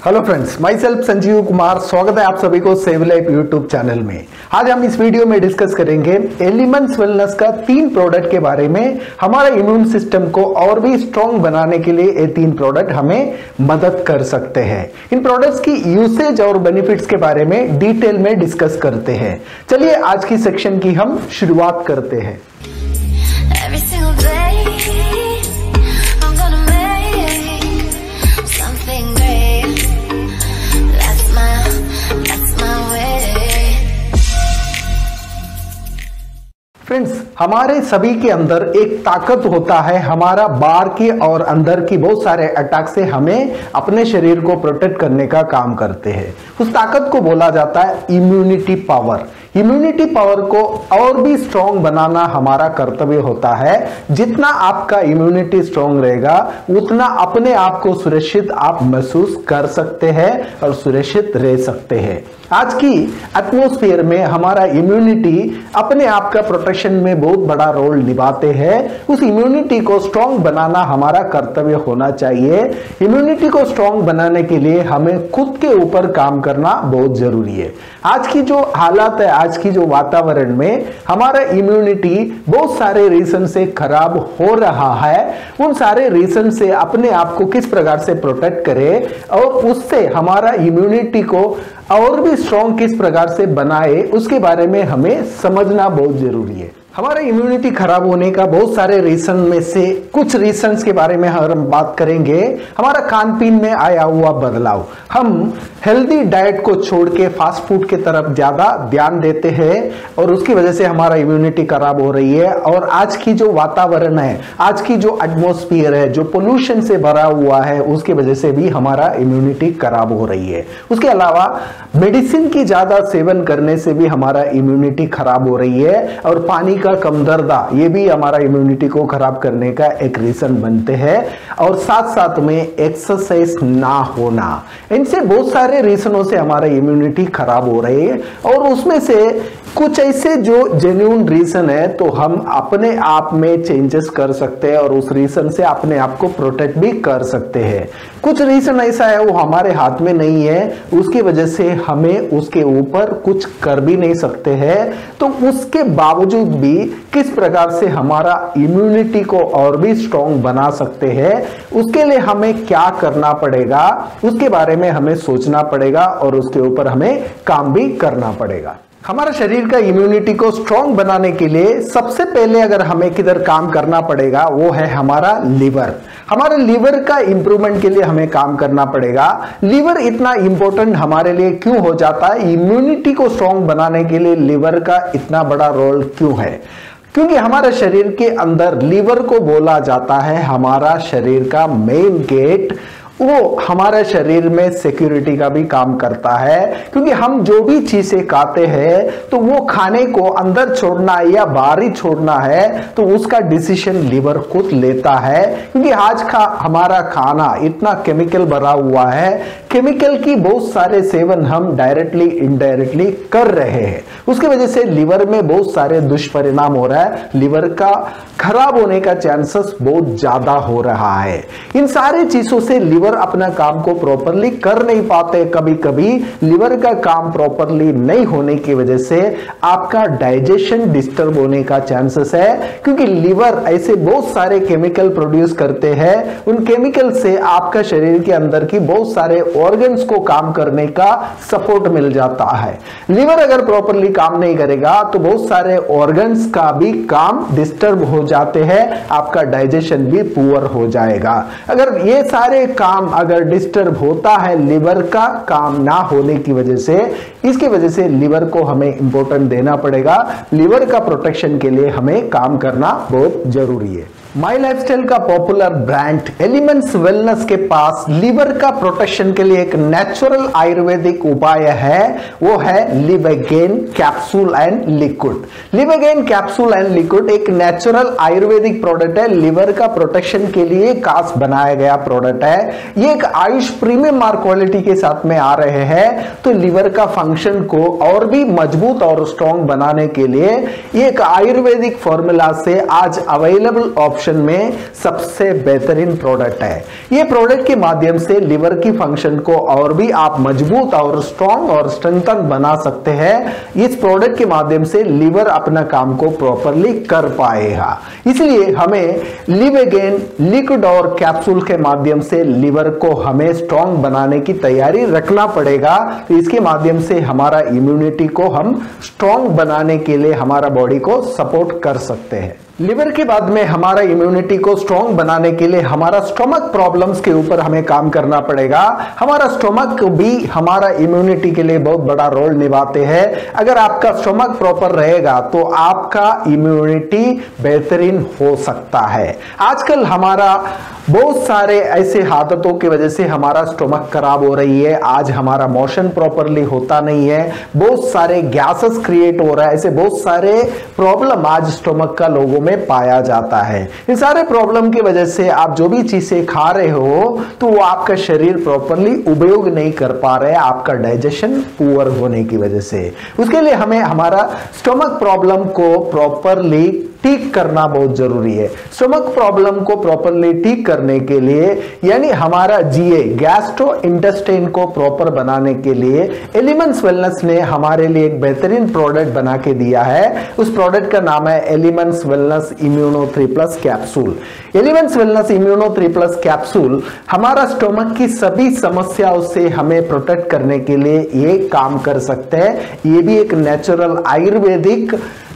Hello friends, my self Sanjeev Kumar. स्वागत है आप सभी को सेव लाइफ यूट्यूब चैनल में। आज हम इस वीडियो में डिस्कस करेंगे एलिमेंट्स वेलनेस का 3 प्रोडक्ट के बारे में। हमारा इम्यून सिस्टम को और भी स्ट्रॉन्ग बनाने के लिए ये 3 प्रोडक्ट हमें मदद कर सकते हैं। इन प्रोडक्ट्स की यूसेज और बेनिफिट्स के बारे में डिटेल में डिस्कस करते हैं। चलिए आज की सेक्शन की हम शुरुआत करते हैं। फ्रेंड्स, हमारे सभी के अंदर एक ताकत होता है। हमारा बाहर की और अंदर की बहुत सारे अटैक से हमें अपने शरीर को प्रोटेक्ट करने का काम करते हैं। उस ताकत को बोला जाता है इम्यूनिटी पावर। इम्यूनिटी पावर को और भी स्ट्रॉन्ग बनाना हमारा कर्तव्य होता है। जितना आपका इम्यूनिटी स्ट्रॉन्ग रहेगा उतना अपने आप को सुरक्षित आप महसूस कर सकते हैं और सुरक्षित रह सकते हैं। आज की एटमॉस्फेयर में हमारा इम्यूनिटी अपने आप का प्रोटेक्शन में बहुत बड़ा रोल निभाते हैं। उस इम्यूनिटी को स्ट्रॉन्ग बनाना हमारा कर्तव्य होना चाहिए। इम्यूनिटी को स्ट्रॉन्ग बनाने के लिए हमें खुद के ऊपर काम करना बहुत जरूरी है। आज की जो हालात है, आज की जो वातावरण में हमारा इम्यूनिटी बहुत सारे रीजन से खराब हो रहा है। उन सारे रीजन से अपने आप को किस प्रकार से प्रोटेक्ट करें और उससे हमारा इम्यूनिटी को और भी स्ट्रॉन्ग किस प्रकार से बनाए, उसके बारे में हमें समझना बहुत जरूरी है। हमारा इम्यूनिटी खराब होने का बहुत सारे रीजन में से कुछ रीजंस के बारे में हम बात करेंगे। हमारा खान पीन में आया हुआ बदलाव, हम हेल्दी डाइट को छोड़ के फास्ट फूड की तरफ ज्यादा ध्यान देते हैं और उसकी वजह से हमारा इम्यूनिटी खराब हो रही है। और आज की जो वातावरण है, आज की जो एटमॉस्फेयर है, जो पोल्यूशन से भरा हुआ है, उसकी वजह से भी हमारा इम्यूनिटी खराब हो रही है। उसके अलावा मेडिसिन की ज्यादा सेवन करने से भी हमारा इम्यूनिटी खराब हो रही है और पानी का कमदर्दा ये भी हमारा इम्यूनिटी को खराब करने का एक रीजन बनते हैं। और साथ साथ में एक्सरसाइज ना होना, इनसे बहुत सारे रीजनों से हमारा इम्यूनिटी खराब हो रही है। और उसमें से कुछ ऐसे जो जेन्युइन रीजन है तो हम अपने आप में चेंजेस कर सकते हैं और उस रीजन से अपने आप को प्रोटेक्ट भी कर सकते हैं। कुछ रीजन ऐसा है वो हमारे हाथ में नहीं है, उसकी वजह से हमें उसके ऊपर कुछ कर भी नहीं सकते हैं। तो उसके बावजूद भी किस प्रकार से हमारा इम्यूनिटी को और भी स्ट्रॉन्ग बना सकते हैं, उसके लिए हमें क्या करना पड़ेगा, उसके बारे में हमें सोचना पड़ेगा और उसके ऊपर हमें काम भी करना पड़ेगा। हमारा शरीर का इम्यूनिटी को स्ट्रॉन्ग बनाने के लिए सबसे पहले अगर हमें किधर काम करना पड़ेगा वो है हमारा लिवर। हमारे लिवर का इंप्रूवमेंट के लिए हमें काम करना पड़ेगा। लिवर इतना इंपॉर्टेंट हमारे लिए क्यों हो जाता है, इम्यूनिटी को स्ट्रॉन्ग बनाने के लिए लिवर का इतना बड़ा रोल क्यों है? क्योंकि हमारे शरीर के अंदर लिवर को बोला जाता है हमारा शरीर का मेन गेट। वो हमारे शरीर में सिक्योरिटी का भी काम करता है। क्योंकि हम जो भी चीजें खाते हैं तो वो खाने को अंदर छोड़ना है या बाहर ही छोड़ना है तो उसका डिसीजन लिवर खुद लेता है। क्योंकि आज का हमारा खाना इतना केमिकल भरा हुआ है, केमिकल की बहुत सारे सेवन हम डायरेक्टली इनडायरेक्टली कर रहे हैं। उसकी वजह से लिवर में बहुत सारे दुष्परिणाम हो रहा है। लिवर का खराब होने का चांसेस बहुत ज्यादा हो रहा है। इन सारी चीजों से लिवर अपना काम को प्रॉपरली कर नहीं पाते। कभी कभी लिवर का काम प्रॉपरली नहीं होने की वजह से आपका डाइजेशन डिस्टर्ब होने का चांसेस है। क्योंकि लिवर ऐसे बहुत सारे केमिकल प्रोड्यूस करते हैं, उन केमिकल से आपका शरीर के अंदर की बहुत सारे ऑर्गन्स को काम करने का सपोर्ट मिल जाता है। लिवर अगर प्रॉपरली काम नहीं करेगा तो बहुत सारे ऑर्गन्स का भी काम डिस्टर्ब हो जाते हैं, आपका डाइजेशन भी पुअर हो जाएगा। अगर ये सारे काम अगर डिस्टर्ब होता है लिवर का काम ना होने की वजह से, इसकी वजह से लिवर को हमें इंपॉर्टेंट देना पड़ेगा। लिवर का प्रोटेक्शन के लिए हमें काम करना बहुत जरूरी है। माई लाइफस्टाइल का पॉपुलर ब्रांड एलिमेंट्स वेलनेस के पास लिवर का प्रोटेक्शन के लिए एक नेचुरल आयुर्वेदिक उपाय है, वो है live again capsule and liquid. Live again capsule and liquid एक नेचुरल आयुर्वेदिक प्रोडक्ट है, लिवर का प्रोटेक्शन के लिए खास बनाया गया प्रोडक्ट है। ये एक आयुष प्रीमियम मार्क क्वालिटी के साथ में आ रहे हैं। तो लिवर का फंक्शन को और भी मजबूत और स्ट्रॉन्ग बनाने के लिए एक आयुर्वेदिक फॉर्मूला से आज अवेलेबल ऑप्शन ऑप्शन में सबसे बेहतरीन प्रोडक्ट है। ये प्रोडक्ट के माध्यम से लिवर की फंक्शन को और भी आप मजबूत और स्ट्रॉन्ग और स्ट्रेंथन बना सकते हैं। इस प्रोडक्ट के माध्यम से लिवर अपना काम को प्रॉपरली कर पाएगा। इसलिए हमें लिव अगेन लिक्विड और कैप्सूल के माध्यम से लिवर को हमें स्ट्रॉन्ग बनाने की तैयारी रखना पड़ेगा। तो इसके माध्यम से हमारा इम्यूनिटी को हम स्ट्रॉन्ग बनाने के लिए हमारा बॉडी को सपोर्ट कर सकते हैं। लिवर के बाद में हमारा इम्यूनिटी को स्ट्रॉन्ग बनाने के लिए हमारा स्टोमक प्रॉब्लम्स के ऊपर हमें काम करना पड़ेगा। हमारा स्टोमक भी हमारा इम्यूनिटी के लिए बहुत बड़ा रोल निभाते हैं। अगर आपका स्टोमक प्रॉपर रहेगा तो आपका इम्यूनिटी बेहतरीन हो सकता है। आजकल हमारा बहुत सारे ऐसे आदतों की वजह से हमारा स्टोमक खराब हो रही है। आज हमारा मोशन प्रॉपरली होता नहीं है, बहुत सारे गैसेस क्रिएट हो रहा है, ऐसे बहुत सारे प्रॉब्लम आज स्टोमक का लोगों में पाया जाता है। इन सारे प्रॉब्लम की वजह से आप जो भी चीजें खा रहे हो तो वो आपका शरीर प्रॉपरली उपयोग नहीं कर पा रहे, आपका डाइजेशन पुअर होने की वजह से। उसके लिए हमें हमारा स्टोमक प्रॉब्लम को प्रॉपरली ठीक करना बहुत जरूरी है। स्टोमक प्रॉब्लम को प्रॉपरली ठीक करने के लिए यानी हमारा जीए गैस्ट्रो इंटेस्टाइन को प्रॉपर बनाने के लिए एलिमेंट्स वेलनेस ने हमारे लिए एक बेहतरीन प्रोडक्ट बना के दिया है। उस प्रोडक्ट का नाम है elements wellness immuno 3+ capsule. Elements wellness immuno 3+ capsule हमारा स्टोमक की सभी समस्याओं से हमें प्रोटेक्ट करने के लिए ये काम कर सकते हैं। ये भी एक नेचुरल आयुर्वेदिक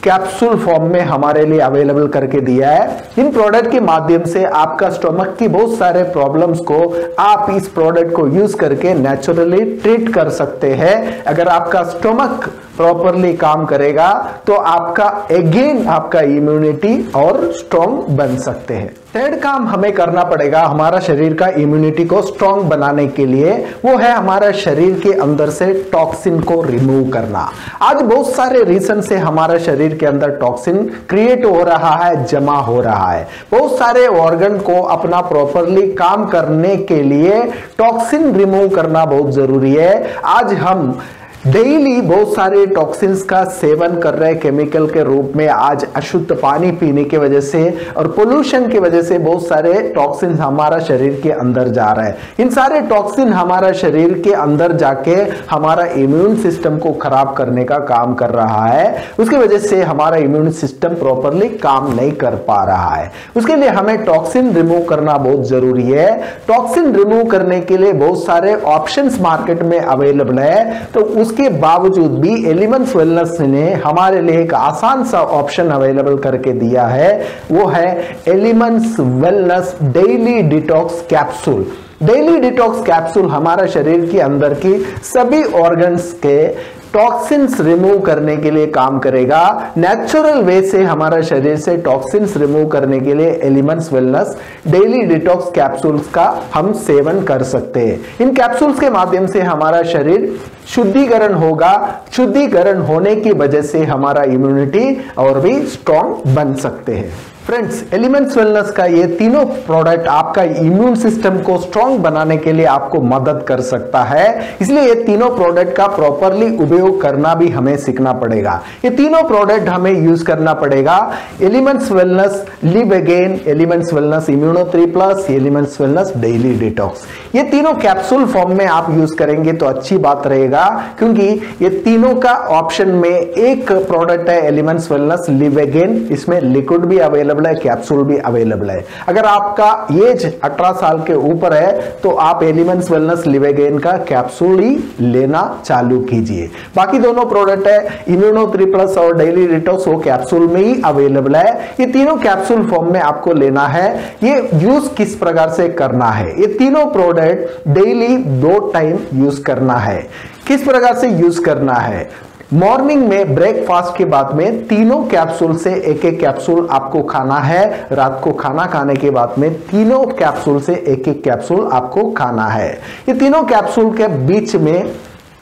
कैप्सूल फॉर्म में हमारे लिए अवेलेबल करके दिया है। इन प्रोडक्ट के माध्यम से आपका स्टोमक की बहुत सारे प्रॉब्लम्स को आप इस प्रोडक्ट को यूज करके नेचुरली ट्रीट कर सकते हैं। अगर आपका स्टोमक प्रॉपरली काम करेगा तो आपका अगेन आपका इम्यूनिटी और स्ट्रॉन्ग बन सकते हैं। थर्ड काम हमें करना पड़ेगा हमारा शरीर का इम्यूनिटी को स्ट्रॉन्ग बनाने के लिए, वो है हमारा शरीर के अंदर से टॉक्सिन को रिमूव करना। आज बहुत सारे रीजन से हमारा शरीर के अंदर टॉक्सिन क्रिएट हो रहा है, जमा हो रहा है। बहुत सारे ऑर्गन को अपना प्रॉपरली काम करने के लिए टॉक्सिन रिमूव करना बहुत जरूरी है। आज हम डेली बहुत सारे टॉक्सिन्स का सेवन कर रहे हैं केमिकल के रूप में। आज अशुद्ध पानी पीने की वजह से और पोल्यूशन की वजह से बहुत सारे टॉक्सिन्स हमारा शरीर के अंदर जा रहा है। इन सारे टॉक्सिन हमारा शरीर के अंदर जाके हमारा इम्यून सिस्टम को खराब करने का काम कर रहा है। उसकी वजह से हमारा इम्यून सिस्टम प्रॉपरली काम नहीं कर पा रहा है। उसके लिए हमें टॉक्सिन रिमूव करना बहुत जरूरी है। टॉक्सिन रिमूव करने के लिए बहुत सारे ऑप्शंस मार्केट में अवेलेबल है। तो उसके बावजूद भी एलिमेंट्स वेलनेस ने हमारे लिए एक आसान सा ऑप्शन अवेलेबल करके दिया है, वो है elements wellness daily detox capsule. Daily detox capsule हमारा शरीर के अंदर की सभी ऑर्गन्स के टॉक्सिन्स रिमूव करने के लिए काम करेगा। नेचुरल वे से हमारा शरीर से टॉक्सिन्स रिमूव करने के लिए elements wellness daily detox capsules का हम सेवन कर सकते हैं। इन कैप्सूल्स के माध्यम से हमारा शरीर शुद्धिकरण होगा। शुद्धिकरण होने की वजह से हमारा इम्यूनिटी और भी स्ट्रॉन्ग बन सकते हैं। फ्रेंड्स, एलिमेंट्स वेलनेस का ये तीनों प्रोडक्ट आपका इम्यून सिस्टम को स्ट्रॉन्ग बनाने के लिए आपको मदद कर सकता है। इसलिए ये तीनों प्रोडक्ट का प्रॉपरली उपयोग करना भी हमें सीखना पड़ेगा। ये तीनों प्रोडक्ट हमें यूज करना पड़ेगा। Elements wellness live again, elements wellness immuno 3+, elements wellness daily detox, ये तीनों कैप्सूल फॉर्म में आप यूज करेंगे तो अच्छी बात रहेगा, क्योंकि ये तीनों का ऑप्शन में एक प्रोडक्ट है एलिमेंट्स वेलनेस लिव अगेन। इसमें लिक्विड भी अवेलेबल है, कैप्सूल भी अवेलेबल है। अगर आपका एज 18 साल के ऊपर है तो आप एलिमेंट्स वेलनेस लिव अगेन का कैप्सूल ही लेना चालू कीजिए। बाकी दोनों प्रोडक्ट है इम्यूनो 3+ और डेली डिटॉक्स, वो कैप्सूल में ही अवेलेबल है। ये तीनों कैप्सूल फॉर्म में आपको लेना है। ये यूज किस प्रकार से करना है, ये तीनों प्रोडक्ट डेली 2 टाइम यूज करना है। किस प्रकार से यूज करना है, मॉर्निंग में ब्रेकफास्ट के बाद में तीनों कैप्सूल से एक एक कैप्सूल आपको खाना है। रात को खाना खाने के बाद में तीनों कैप्सूल से एक एक कैप्सूल आपको खाना है। ये तीनों कैप्सूल के बीच में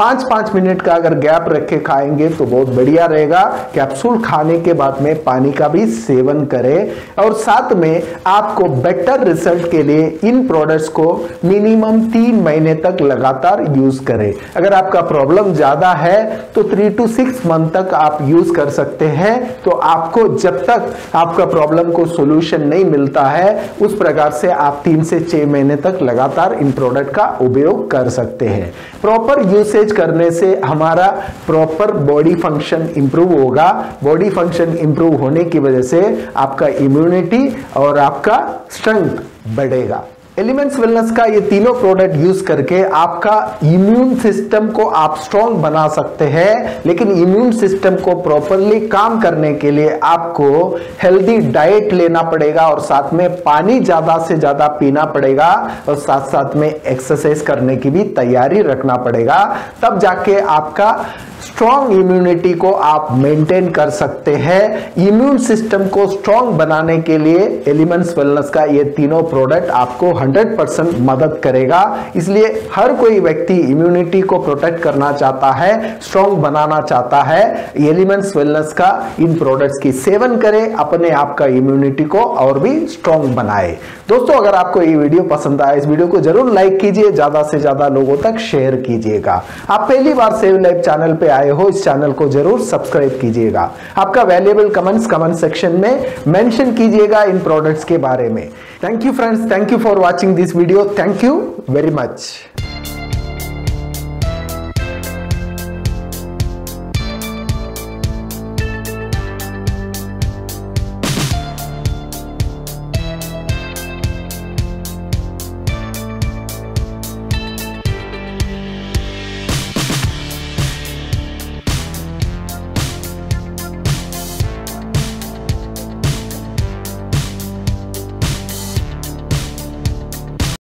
5-5 मिनट का अगर गैप रख के खाएंगे तो बहुत बढ़िया रहेगा। कैप्सूल खाने के बाद में पानी का भी सेवन करें और साथ में आपको बेटर रिजल्ट के लिए इन प्रोडक्ट्स को मिनिमम 3 महीने तक लगातार यूज करें। अगर आपका प्रॉब्लम ज्यादा है तो 3 to 6 मंथ तक आप यूज कर सकते हैं। तो आपको जब तक आपका प्रॉब्लम को सॉल्यूशन नहीं मिलता है उस प्रकार से आप 3 से 6 महीने तक लगातार इन प्रोडक्ट का उपयोग कर सकते हैं। प्रॉपर यूसेज करने से हमारा प्रॉपर बॉडी फंक्शन इंप्रूव होगा। बॉडी फंक्शन इंप्रूव होने की वजह से आपका इम्यूनिटी और आपका स्ट्रेंथ बढ़ेगा। एलिमेंट्स वेलनेस का ये तीनों प्रोडक्ट यूज करके आपका इम्यून सिस्टम को आप स्ट्रॉन्ग बना सकते हैं, लेकिन इम्यून सिस्टम को प्रॉपरली काम करने के लिए आपको हेल्दी डाइट लेना पड़ेगा और साथ में पानी ज्यादा से ज्यादा पीना पड़ेगा और साथ साथ में एक्सरसाइज करने की भी तैयारी रखना पड़ेगा। तब जाके आपका स्ट्रॉन्ग इम्यूनिटी को आप मेंटेन कर सकते हैं। इम्यून सिस्टम को स्ट्रॉन्ग बनाने के लिए एलिमेंट्स वेलनेस का ये तीनों प्रोडक्ट आपको 100% मदद करेगा। इसलिए हर कोई व्यक्ति इम्यूनिटी को प्रोटेक्ट करना चाहता है, स्ट्रॉन्ग बनाना चाहता है। एलिमेंट्स वेलनेस का इन प्रोडक्ट्स की सेवन करें, अपने आप का इम्यूनिटी को और भी स्ट्रॉन्ग बनाए। दोस्तों, अगर आपको ये वीडियो पसंद आया, इस वीडियो को जरूर लाइक कीजिए, ज्यादा से ज्यादा लोगों तक शेयर कीजिएगा। आप पहली बार सेव लाइफ चैनल पे आए हो, इस चैनल को जरूर सब्सक्राइब कीजिएगा। आपका वैल्यूएबल कमेंट्स कमेंट सेक्शन में मेंशन कीजिएगा इन प्रोडक्ट्स के बारे में। Thank you friends, thank you for watching this video. Thank you very much.